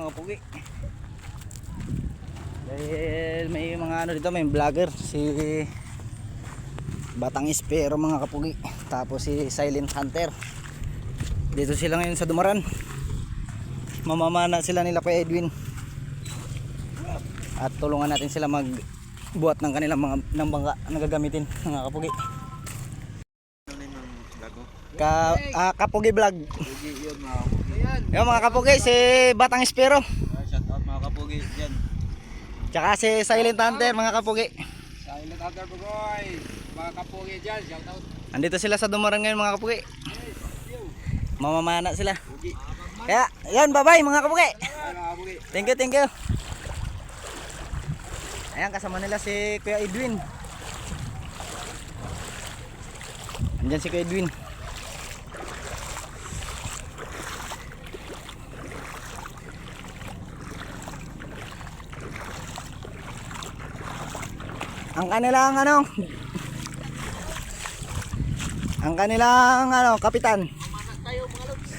mga pugi. Dahil may mga ano dito, may vlogger si Batang Espero mga kapugi, tapos si Silent Hunter. Dito sila ngayon sa Dumaran. Mamamana sila nila kay Edwin. At tulungan natin sila magbuhat ng kanilang mga ng bangka na gagamitin mga kapugi. Kapugi vlog. Yung mga kapugi, si Batang Espero. Shout out mga kapugi dyan. Tsaka si Silent Hunter mga kapugi. Silent Hunter Bugoy. Mga kapugi dyan, shout out. Andito sila sa Dumaran ngayon mga kapugi. Mamamana sila. Kaya, yan, bye-bye mga kapugi. Thank you, thank you. Ayan, kasama nila si Kuya Edwin. Andyan si Kuya Edwin. Ang kanilang kapitan. Mamanas tayo mga lods.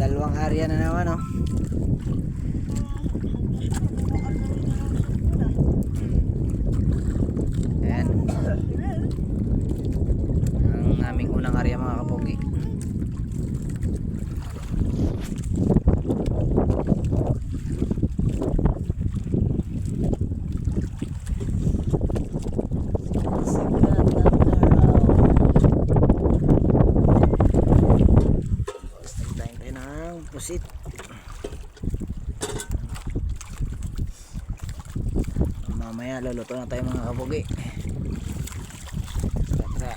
Dalawang area na naman Ayan. Ang aming unang area mga kapogi. Pusit. Mamaya luluto na tayo mga kapugi. Tara.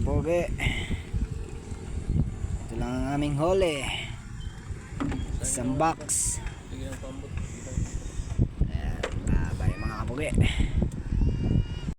Pogi. Ito lang ang aming huli. Isang box. Ayan, bye mga kapogi.